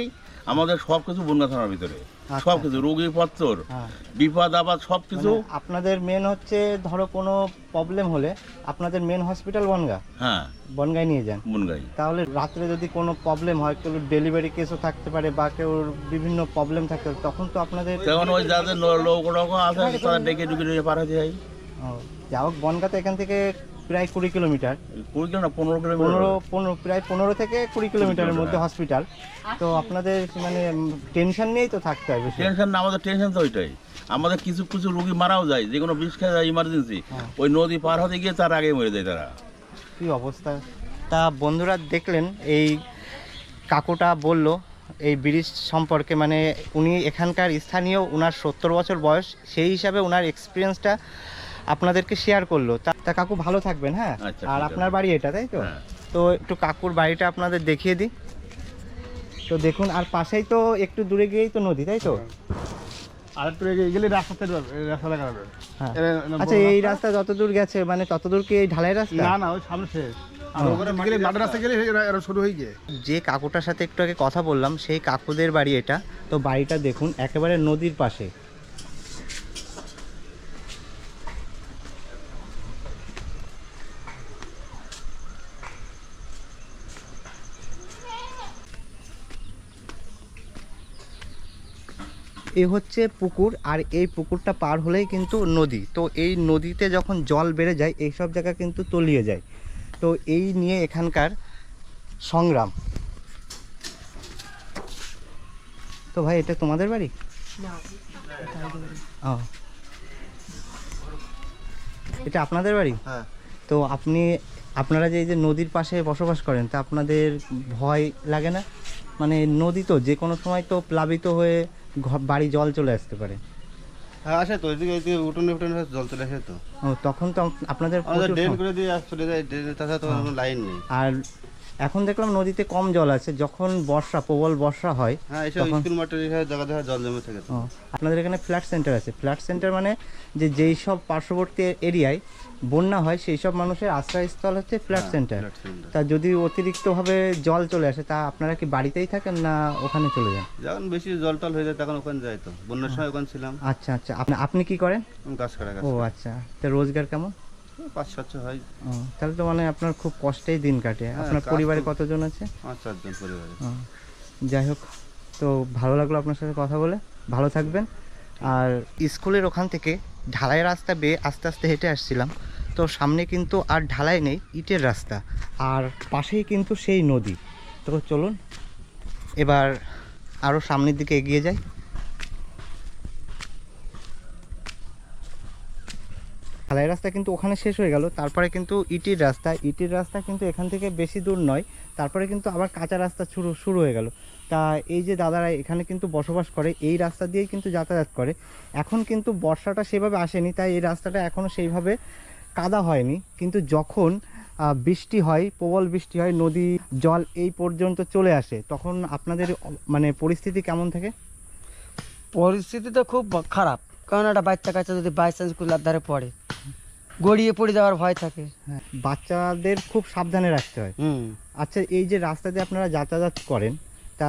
Speaker 5: আমাদের সব কিছু বনগা থানার ভিতরে,
Speaker 2: আচ্ছা।
Speaker 5: সব কিছু রোগী পত্তর
Speaker 2: হ্যাঁ।
Speaker 5: বিপদ আপদ সব কিছু।
Speaker 2: মানে আপনাদের মেন হচ্ছে ধরো কোনো প্রবলেম হলে আপনাদের মেন হসপিটাল
Speaker 5: হ্যাঁ
Speaker 2: বনগায় নিয়ে যান।
Speaker 5: বনগাই
Speaker 2: তাহলে রাত্রে যদি কোনো প্রবলেম হয়, কেউ ডেলিভারি কেসও থাকতে পারে বা কেউ বিভিন্ন প্রবলেম থাকতে পারে, তখন তো আপনাদের
Speaker 5: তখন ওই যাদের লোক আছে তাদের ডেকে ডুকে ডুকে পার হতে হয়।
Speaker 2: যা হোক, বনগাঁ তো এখান থেকে প্রায় 20 কিলোমিটার,
Speaker 5: 20 কিলোমিটার 15 কিলোমিটার,
Speaker 2: প্রায় 15 থেকে 20 কিলোমিটারের মধ্যে হসপিটাল। তো আপনাদের মানে টেনশন নিয়েই তো থাকতে হয় বেশি।
Speaker 5: টেনশন না, আমাদের টেনশন তো ওইটাই, আমাদের কিছু কিছু রুগী মারাও যায়, যে কোনো বিষ খেয়ে যায় ইমার্জেন্সি,
Speaker 2: হ্যাঁ।
Speaker 5: ওই নদী পার হতে গিয়ে তার আগে মরে যায় তারা।
Speaker 2: কি অবস্থা! তা বন্ধুরা দেখলেন এই কাকুটা বলল এই ব্রিজ সম্পর্কে, মানে উনি এখানকার স্থানীয়, উনার 70 বছর বয়স, সেই হিসাবে উনার এক্সপিরিয়েন্সটা আপনাদেরকে শেয়ার করলো। তা কাকু ভালো থাকবেন। হ্যাঁ,
Speaker 5: আচ্ছা,
Speaker 2: আর
Speaker 5: ঠিক আছে।
Speaker 2: আপনার বাড়ি এটা, তাই তো?
Speaker 5: হ্যাঁ।
Speaker 2: তো একটু কাকুর বাড়িটা আপনাদের দেখিয়ে দিই। তো দেখুন, আর পাশেই তো একটু দূরে গিয়েই তো নদী, তাই তো?
Speaker 1: আর একটু গেলে রাস্তা দেখা যাবে।
Speaker 2: হ্যাঁ। আচ্ছা, এই রাস্তা যত দূর গেছে মানে তত দূর কি এই ঢালাই রাস্তা?
Speaker 1: না ওই সামনে শেষ, আর ওখানে গেলে মাটির রাস্তা গেলে এরা শুরু হয়ে গিয়ে।
Speaker 2: যে কাকুটার সাথে একটু আগে কথা বললাম সেই কাকুদের বাড়ি এটা। তো বাড়িটা দেখুন একেবারে নদীর পাশে। এ হচ্ছে পুকুর, আর এই পুকুরটা পার হলেই কিন্তু নদী। তো এই নদীতে যখন জল বেড়ে যায় এই সব জায়গা কিন্তু তলিয়ে যায়। তো এই নিয়ে এখানকার সংগ্রাম। তো ভাই, এটা তোমাদের বাড়ি? ও, এটা আপনাদের বাড়ি?
Speaker 4: হ্যাঁ।
Speaker 2: তো আপনারা যে এই যে নদীর পাশে বসবাস করেন, তা আপনাদের ভয় লাগে না? মানে নদী তো যে কোনো সময় তো প্লাবিত হয়ে বাড়ি জল চলে আসতে পারে।
Speaker 7: হ্যাঁ আসে তো, এদিকে উঠোনে জল চলে আসে তো।
Speaker 2: ও, তখন তো আপনাদের
Speaker 7: আমাদের
Speaker 2: প্রচুর
Speaker 7: ড্রেন
Speaker 2: সমস্যা।
Speaker 7: করে দিয়ে চলে যায়, ড্রেনের তাছাড়া তো কোনো লাইন নেই।
Speaker 2: আর এখন দেখলাম নদীতে কম জল আছে, যখন বর্ষা প্রবল বর্ষা হয়
Speaker 7: হ্যাঁ এসব
Speaker 2: তখন-
Speaker 7: স্কুল মাঠের এখানে জায়গা জায়গা জল জমে থাকে তো।
Speaker 2: ও, আপনাদের এখানে ফ্ল্যাট সেন্টার আছে। ফ্ল্যাট সেন্টার মানে যে যেই সব পার্শ্ববর্তী এরিয়ায় বন্যা হয় সেই সব মানুষের আশ্রয়স্থল হচ্ছে ফ্ল্যাট সেন্টার।
Speaker 7: Flat centre.
Speaker 2: তা যদি অতিরিক্তভাবে জল চলে আসে তা আপনারা কি বাড়িতেই থাকেন না ওখানে চলে যান?
Speaker 7: যখন বেশি জল টল হয়ে যায় তখন ওখানে যাই তো, বন্যার সময় ওখানে ছিলাম।
Speaker 2: আচ্ছা আচ্ছা, আপনি কি করেন?
Speaker 7: আমি গাছ কাটা গাছ
Speaker 2: ও আচ্ছা, তা রোজগার কেমন?
Speaker 7: 5-700 হয়।
Speaker 2: ও, তাহলে তো মানে আপনার খুব কষ্টেই দিন কাটে।
Speaker 7: হ্যাঁ,
Speaker 2: আপনার
Speaker 7: কাজ
Speaker 2: পরিবারে
Speaker 7: তো-
Speaker 2: কতজন আছে?
Speaker 7: 5-4 জন পরিবারে।
Speaker 2: ও, যাই হোক, তো ভালো লাগলো আপনার সাথে কথা বলে। ভালো থাকবেন। আর স্কুলের ওখান থেকে ঢালাই রাস্তা বেয়ে আস্তে আস্তে হেঁটে আসছিলাম, তো সামনে কিন্তু আর ঢালাই নেই, ইটের রাস্তা, আর পাশেই কিন্তু সেই নদী। তো চলুন এবার আরও সামনের দিকে এগিয়ে যাই। ঢালাই রাস্তা কিন্তু ওখানে শেষ হয়ে গেল, তারপরে কিন্তু ইটির রাস্তা কিন্তু এখান থেকে বেশি দূর নয়, তারপরে কিন্তু আবার কাঁচা রাস্তা শুরু হয়ে গেল। তা এই যে দাদারা এখানে কিন্তু বসবাস করে, এই রাস্তা দিয়েই কিন্তু যাতায়াত করে। এখন কিন্তু বর্ষাটা সেভাবে আসেনি, তাই এই রাস্তাটা এখনও সেইভাবে কাদা হয়নি, কিন্তু যখন বৃষ্টি হয়, প্রবল বৃষ্টি হয়, নদী জল এই পর্যন্ত চলে আসে, তখন আপনাদের মানে পরিস্থিতি কেমন থাকে?
Speaker 9: পরিস্থিতি তো খুব খারাপ, কারণ একটা বাচ্চা কাচ্চা যদি বাই চান্স কুলার ধারে পড়ে গড়িয়ে পড়ে যাওয়ার ভয় থাকে।
Speaker 2: হ্যাঁ, বাচ্চাদের খুব সাবধানে রাখতে হয়। আচ্ছা, এই যে রাস্তা দিয়ে আপনারা যাতায়াত করেন, তা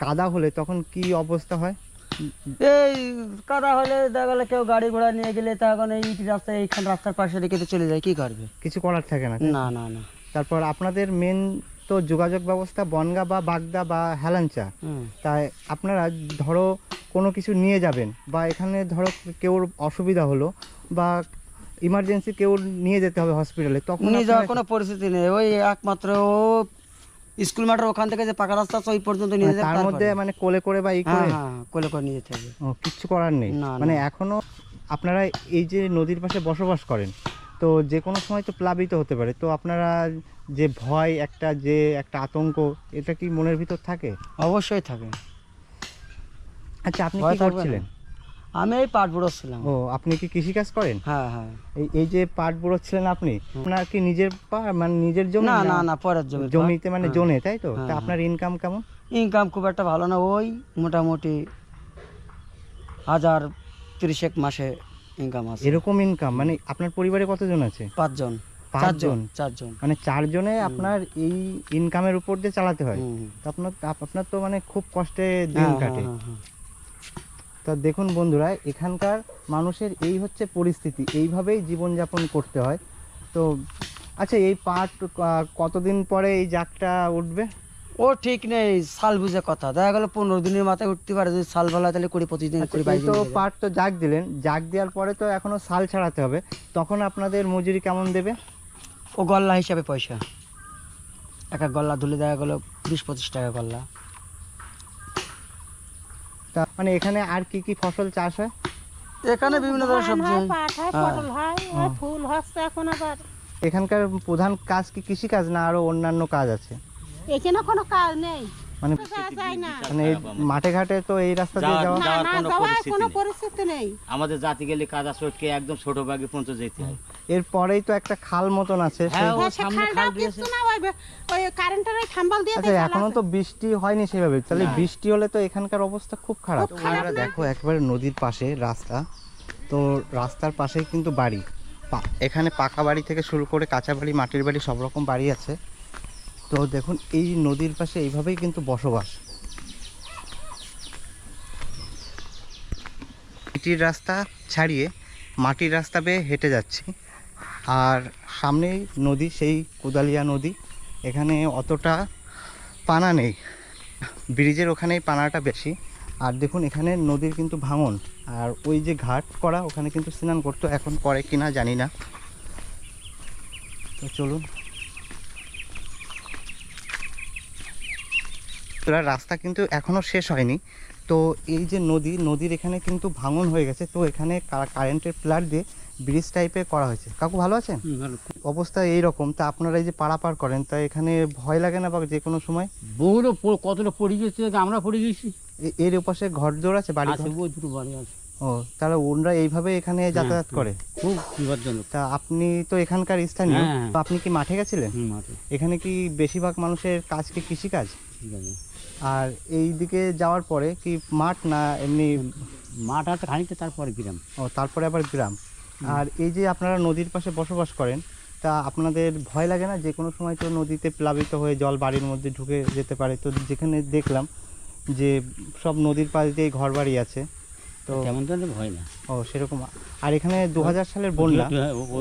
Speaker 2: কাদা হলে তখন কি অবস্থা হয়?
Speaker 9: এই কাদা হলে দেখা গেলে কেউ গাড়ি ঘোড়া নিয়ে গেলে তখন এই রাস্তায় এইখান রাস্তার পাশে রেখে তো চলে যায়, কি করবে?
Speaker 2: কিছু করার থাকে না।
Speaker 9: না না না।
Speaker 2: তারপর আপনাদের মেন তো যোগাযোগ ব্যবস্থা বনগা বা বাগদা বা হেলাঞ্চা। তাই আপনারা ধরো কোনো কিছু নিয়ে যাবেন, বা এখানে ধরো কেউ অসুবিধা হলো বা ইমার্জেন্সি কেউ নিয়ে যেতে হবে হসপিটালে, তখন
Speaker 9: নিয়ে যাওয়ার
Speaker 2: আপনারা-
Speaker 9: কোনো পরিস্থিতি নেই, ওই একমাত্র ও স্কুল মাঠের ওখান থেকে যে পাকা রাস্তা আছে ওই পর্যন্ত নিয়ে
Speaker 2: মানে
Speaker 9: যাবে,
Speaker 2: তার মধ্যে
Speaker 9: তারপরে।
Speaker 2: মানে কোলে করে বা ই
Speaker 9: হ্যাঁ
Speaker 2: করে
Speaker 9: হ্যাঁ, কোলে করে নিয়ে যেতে হবে।
Speaker 2: ও, কিচ্ছু করার নেই।
Speaker 9: না, না।
Speaker 2: মানে এখনো আপনারা এই যে নদীর পাশে বসবাস করেন, তো যে কোনো সময় তো প্লাবিত হতে পারে, তো আপনারা যে ভয় যে একটা আতঙ্ক, এটা কি মনের ভিতর থাকে?
Speaker 9: অবশ্যই থাকে।
Speaker 2: আচ্ছা, আপনি
Speaker 9: ভয়
Speaker 2: কি
Speaker 9: থাকবে
Speaker 2: করছিলেন?
Speaker 9: না। আমি এই পাট বুড়ো ছিলাম।
Speaker 2: ও, আপনি কি কৃষিকাজ করেন?
Speaker 9: হ্যাঁ হ্যাঁ।
Speaker 2: এই যে পাট বুড়ো ছিলেন আপনি, আপনার কি নিজের মানে নিজের জমি?
Speaker 9: না না না, পরের জমি।
Speaker 2: জমিতে মানে
Speaker 9: হ্যাঁ।
Speaker 2: জোনে, তাই তো?
Speaker 9: হ্যাঁ,
Speaker 2: তা আপনার ইনকাম কেমন?
Speaker 9: ইনকাম খুব একটা ভালো না, ওই মোটামুটি 1030 মাসে ইনকাম আছে।
Speaker 2: এরকম ইনকাম? মানে আপনার পরিবারে কতজন আছে?
Speaker 9: 5 জন।
Speaker 2: 5 জন?
Speaker 9: 4 জন।
Speaker 2: মানে 4 জনে আপনার এই ইনকামের উপর দিয়ে চালাতে হয়।
Speaker 9: হুম।
Speaker 2: তো আপনার তো মানে খুব কষ্টে দিন
Speaker 9: হ্যাঁ,
Speaker 2: কাটে।
Speaker 9: হ্যাঁ, হ্যাঁ।
Speaker 2: তা দেখুন বন্ধুরা, এখানকার মানুষের এই হচ্ছে পরিস্থিতি, এইভাবেই জীবনযাপন করতে হয়। তো আচ্ছা, এই পাট কতদিন পরে এই জাগটা উঠবে?
Speaker 9: ও ঠিক নেই, সাল বুঝে কথা, দেখা গেল 15 দিনের মাথায় উঠতে পারে, যদি সাল ভালো হয় তাহলে 20-25 দিন,
Speaker 2: আচ্ছা,
Speaker 9: 20-22
Speaker 2: এই
Speaker 9: দিন
Speaker 2: তো
Speaker 9: লেগে যায়।
Speaker 2: পাট তো জাগ দিলেন, জাগ দেওয়ার পরে তো এখনো সাল ছাড়াতে হবে, তখন আপনাদের মজুরি কেমন দেবে?
Speaker 9: ও গল্লা হিসাবে পয়সা, এক এক গল্লা ধুলে দেখা গেল 20-25 টাকা গল্লা।
Speaker 2: তা মানে এখানে আর কি কি ফসল চাষ হয়?
Speaker 9: এখানে বিভিন্ন ধরনের সবজি হয়।
Speaker 10: পাট হয়,
Speaker 9: হ্যাঁ।
Speaker 10: পটল হয়, ওই ফুল হচ্ছে এখন আবার।
Speaker 2: এখানকার প্রধান কাজ কি কৃষিকাজ না আরো অন্যান্য কাজ আছে?
Speaker 10: এখানে কোনো কাজ নেই,
Speaker 2: মানে
Speaker 10: যাওয়া যায় না।
Speaker 2: মানে এই মাঠে ঘাটে তো এই রাস্তা দিয়ে যাওয়া?
Speaker 10: না না, যাওয়ার কোনো পরিস্থিতি নেই।
Speaker 3: আমাদের জাতি গেলে কাদা চটকে একদম ছোট বাগে পৌঁছে যেতে হয়।
Speaker 2: এরপরেই তো একটা খাল মতন আছে।
Speaker 3: হ্যাঁ, ও
Speaker 10: হ্যাঁ, সে
Speaker 3: সামনে
Speaker 10: খালটাও
Speaker 3: খাল দিয়েছে।
Speaker 10: কিছু না, ওই কারেন্টের ওই খাম্বাল দিয়ে
Speaker 2: আচ্ছা,
Speaker 10: দিয়ে
Speaker 2: এখনো
Speaker 10: চালাচ্ছে।
Speaker 2: তো বৃষ্টি হয়নি সেভাবে, তাহলে বৃষ্টি হলে তো এখানকার অবস্থা খুব খারাপ।
Speaker 10: খুব খারাপ না?
Speaker 2: দেখো একেবারে নদীর পাশে রাস্তা, তো রাস্তার পাশেই কিন্তু বাড়ি। এখানে পাকা বাড়ি থেকে শুরু করে কাঁচা বাড়ি, মাটির বাড়ি, সব রকম বাড়ি আছে। তো দেখুন এই নদীর পাশে এইভাবেই কিন্তু বসবাস। ইটির রাস্তা ছাড়িয়ে মাটির রাস্তা বেয়ে হেঁটে যাচ্ছি, আর সামনেই নদী, সেই কোদালিয়া নদী। এখানে অতটা পানা নেই, ব্রিজের ওখানেই পানাটা বেশি। আর দেখুন এখানে নদীর কিন্তু ভাঙন, আর ওই যে ঘাট করা, ওখানে কিন্তু স্নান করতো, এখন করে কিনা জানি না। তো চলুন, রাস্তা কিন্তু এখনো শেষ হয়নি। তো এই যে নদীর এখানে কিন্তু ভাঙন হয়ে গেছে, তো এখানে কারেন্টের প্লার দিয়ে ব্রিজ টাইপের করা হয়েছে। কাকু ভালো আছেন? অবস্থা এইরকম, তা আপনারা এই যে পারাপার করেন, তা এখানে ভয় লাগে না বা যে কোনো সময়?
Speaker 3: বহু কতটা পড়ে গেছে, আমরা পড়ে গেছি।
Speaker 2: এর ওপাশে ঘর দৌড় আছে, বাড়ি
Speaker 3: আছে,
Speaker 2: ঘর?
Speaker 3: ওই দুটো বাড়ি আছে।
Speaker 2: ও ও তাহলে ওনারা এইভাবে এখানে যাতায়াত করে?
Speaker 3: খুব বিপজ্জনক।
Speaker 2: তা আপনি তো এখানকার স্থানীয়,
Speaker 3: হ্যাঁ।
Speaker 2: তো আপনি কি মাঠে গেছিলেন?
Speaker 3: মাঠে।
Speaker 2: এখানে কি বেশিরভাগ মানুষের কাজ কি কৃষিকাজ?
Speaker 3: ঠিক আছে।
Speaker 2: আর এই দিকে যাওয়ার পরে কি মাঠ না এমনি?
Speaker 3: মাঠ আছে খানিকটা, তারপরে গ্রাম।
Speaker 2: ও তারপরে আবার গ্রাম। আর এই যে আপনারা নদীর পাশে বসবাস করেন, তা আপনাদের ভয় লাগে না যে কোনো সময় তো নদীতে প্লাবিত হয়ে জল বাড়ির মধ্যে ঢুকে যেতে পারে? তো যেখানে দেখলাম যে সব নদীর পাশ দিয়ে ঘর বাড়ি আছে, তো
Speaker 3: তেমন তো ভয় না।
Speaker 2: ও সেরকম। আর এখানে 2000 সালের বন্যা,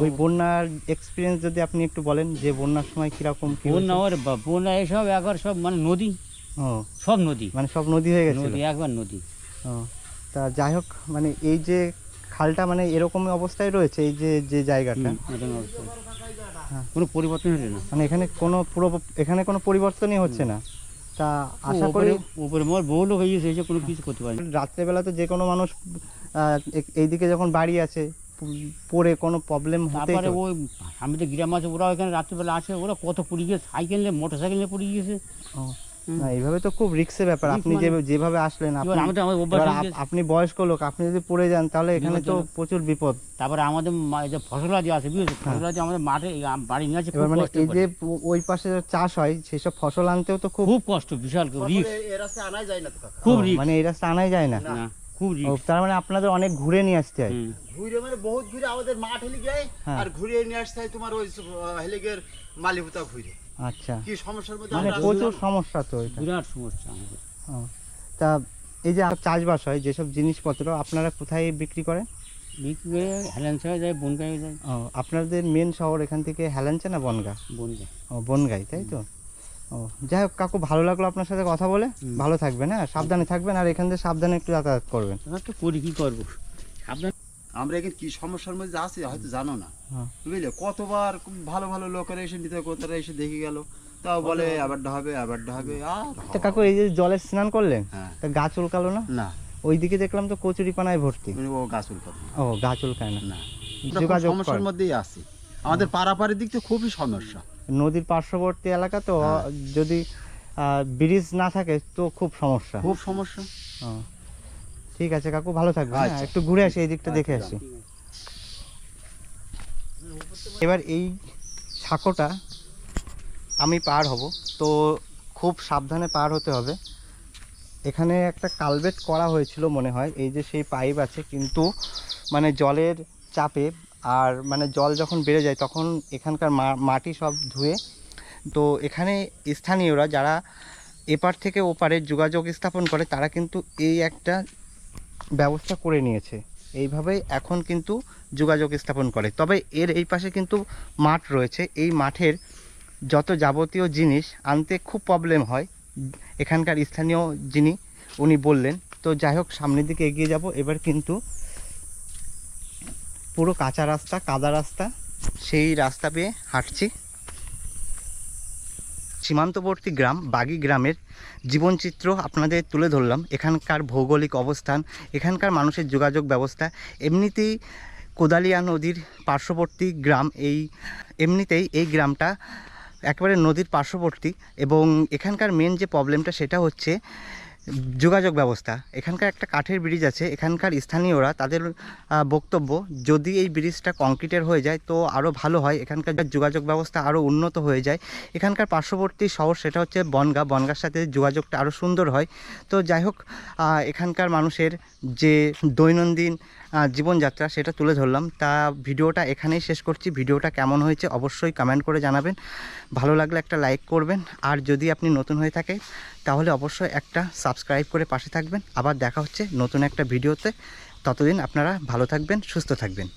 Speaker 2: ওই বন্যার এক্সপিরিয়েন্স যদি আপনি একটু বলেন যে বন্যার সময় কিরকম কি
Speaker 3: বন্যা, ওর বন্যা এসব একবার সব মানে নদী,
Speaker 2: ও
Speaker 3: সব নদী,
Speaker 2: মানে সব নদী হয়ে গেছে?
Speaker 3: নদী, একবার নদী।
Speaker 2: ও তা যাই হোক, মানে এই যে খালটা মানে এরকম অবস্থায় রয়েছে, এই যে যে জায়গাটা,
Speaker 3: কোনো পরিবর্তন হলো না,
Speaker 2: মানে এখানে কোনো পরিবর্তনই হচ্ছে না। তা আশা করি
Speaker 3: উপরে মোর বহু লোক হয়ে গেছে, কোনো কিছু করতে পারে।
Speaker 2: রাত্রেবেলা তো যে কোনো মানুষ এইদিকে যখন বাড়ি আছে পরে কোনো প্রবলেম হতে,
Speaker 3: তারপরে ওই আমি তো গ্রাম আছে, ওরা ওখানে রাত্রিবেলা আসে, ওরা কত পড়ে গিয়েছে, সাইকেল নিয়ে মোটর সাইকেল নিয়ে পড়ে গিয়েছে।
Speaker 2: না এইভাবে তো খুব রিস্কের ব্যাপার। আপনি যেভাবে আসলেন, আপনি বয়স্ক লোক, আপনি যদি পড়ে যান তাহলে এখানে তো প্রচুর বিপদ।
Speaker 3: তারপরে আমাদের যে ফসলাদি আছে, বুঝেছো, ফসলাদি আমাদের মাঠে বাড়ি নিয়ে আছে।
Speaker 2: মানে এই যে ওই পাশে চাষ হয় সেসব ফসল আনতেও তো খুব
Speaker 3: কষ্ট, বিশাল রিস্ক।
Speaker 2: খুব মানে এই রাস্তা আনাই যায় না,
Speaker 3: খুব রিস্ক।
Speaker 2: তার মানে আপনাদের অনেক ঘুরে নিয়ে আসতে হয়।
Speaker 7: ঘুরে মানে বহুত ঘুরে আমাদের মাঠ হেলে যায়, আর ঘুরে নিয়ে আসতে হয় তোমার ওই হেলিগের মালিপুতা ঘুরে।
Speaker 2: আচ্ছা,
Speaker 7: কি সমস্যার মধ্যে
Speaker 2: মানে প্রচুর সমস্যা তো, এটা
Speaker 3: বিরাট সমস্যা আমাদের।
Speaker 2: তা এই যে চাষবাস হয় যেসব জিনিসপত্র আপনারা কোথায় বিক্রি করেন?
Speaker 3: বিক্রি করে হেলেঞ্চা যায়, বনগাঁয়ে যায়।
Speaker 2: ও আপনাদের মেন শহর এখান থেকে হেলেঞ্চা না বনগাঁ?
Speaker 3: বনগাঁ।
Speaker 2: ও বনগাঁই, তাই তো। ও যাই হোক কাকু, ভালো লাগলো আপনার সাথে কথা বলে। ভালো থাকবেন, হ্যাঁ সাবধানে থাকবেন, আর এখান থেকে সাবধানে একটু যাতায়াত করবেন।
Speaker 3: তো করি কি করবো,
Speaker 7: আমরা এখানে কি সমস্যার মধ্যে আছি হয়তো জানো না, বুঝলে? কতবার ভালো ভালো লোকেরা এসে নিতে, কোথারা এসে দেখে গেল, তাও বলে আবারটা হবে, আবারটা হবে। আর
Speaker 2: তা কাকু এই যে জলে স্নান করলেন,
Speaker 7: হ্যাঁ,
Speaker 2: তা গা চুলকালো না?
Speaker 7: না,
Speaker 2: ওইদিকে দেখলাম তো কচুরি পানায় ভর্তি।
Speaker 7: ও গাছ উল্কাত
Speaker 2: ও গা চুলকায় না?
Speaker 7: না,
Speaker 2: যোগাযোগ
Speaker 7: সমস্যার মধ্যেই আছি। আমাদের পারাপারের দিক থেকে খুবই সমস্যা।
Speaker 2: নদীর পার্শ্ববর্তী এলাকা তো, যদি ব্রিজ না থাকে তো খুব সমস্যা,
Speaker 7: খুব সমস্যা।
Speaker 2: ঠিক আছে কাকু, ভালো থাকবেন। একটু ঘুরে আসি, এই দিকটা দেখে আসি। এবার এই সাঁকোটা আমি পার হব, তো খুব সাবধানে পার হতে হবে। এখানে একটা কালভেট করা হয়েছিল মনে হয়, এই যে সেই পাইপ আছে, কিন্তু মানে জলের চাপে আর মানে জল যখন বেড়ে যায় তখন এখানকার মাটি সব ধুয়ে, তো এখানে স্থানীয়রা যারা এপার থেকে ওপারে যোগাযোগ স্থাপন করে তারা কিন্তু এই একটা ব্যবস্থা করে নিয়েছে, এইভাবেই এখন কিন্তু যোগাযোগ স্থাপন করে। তবে এর এই পাশে কিন্তু মাঠ রয়েছে, এই মাঠের যত যাবতীয় জিনিস আনতে খুব প্রবলেম হয় এখানকার স্থানীয় যিনি উনি বললেন। তো যাই হোক, সামনের দিকে এগিয়ে যাব। এবার কিন্তু পুরো কাঁচা রাস্তা, কাদা রাস্তা, সেই রাস্তা পেয়ে হাঁটছি। সীমান্তবর্তী গ্রাম বাগি গ্রামের জীবনচিত্র আপনাদের তুলে ধরলাম, এখানকার ভৌগোলিক অবস্থান, এখানকার মানুষের যোগাযোগ ব্যবস্থা। এমনিতেই কোদালিয়া নদীর পার্শ্ববর্তী গ্রাম, এমনিতেই এই গ্রামটা একেবারে নদীর পার্শ্ববর্তী, এবং এখানকার মেন যে প্রবলেমটা সেটা হচ্ছে যোগাযোগ ব্যবস্থা। এখানকার একটা কাঠের ব্রিজ আছে, এখানকার স্থানীয়রা তাদের বক্তব্য যদি এই ব্রিজটা কংক্রিটের হয়ে যায় তো আরও ভালো হয়, এখানকার যোগাযোগ ব্যবস্থা আরও উন্নত হয়ে যায়। এখানকার পার্শ্ববর্তী শহর সেটা হচ্ছে বনগাঁ, বনগাঁর সাথে যোগাযোগটা আরও সুন্দর হয়। তো যাই হোক, এখানকার মানুষের যে দৈনন্দিন জীবনযাত্রা সেটা তুলে ধরলাম। তা ভিডিওটা এখানেই শেষ করছি। ভিডিওটা কেমন হয়েছে অবশ্যই কমেন্ট করে জানাবেন, ভালো লাগলে একটা লাইক করবেন, আর যদি আপনি নতুন হয়ে থাকে তাহলে অবশ্যই একটা সাবস্ক্রাইব করে পাশে থাকবেন। আবার দেখা হচ্ছে নতুন একটা ভিডিওতে, ততদিন আপনারা ভালো থাকবেন, সুস্থ থাকবেন।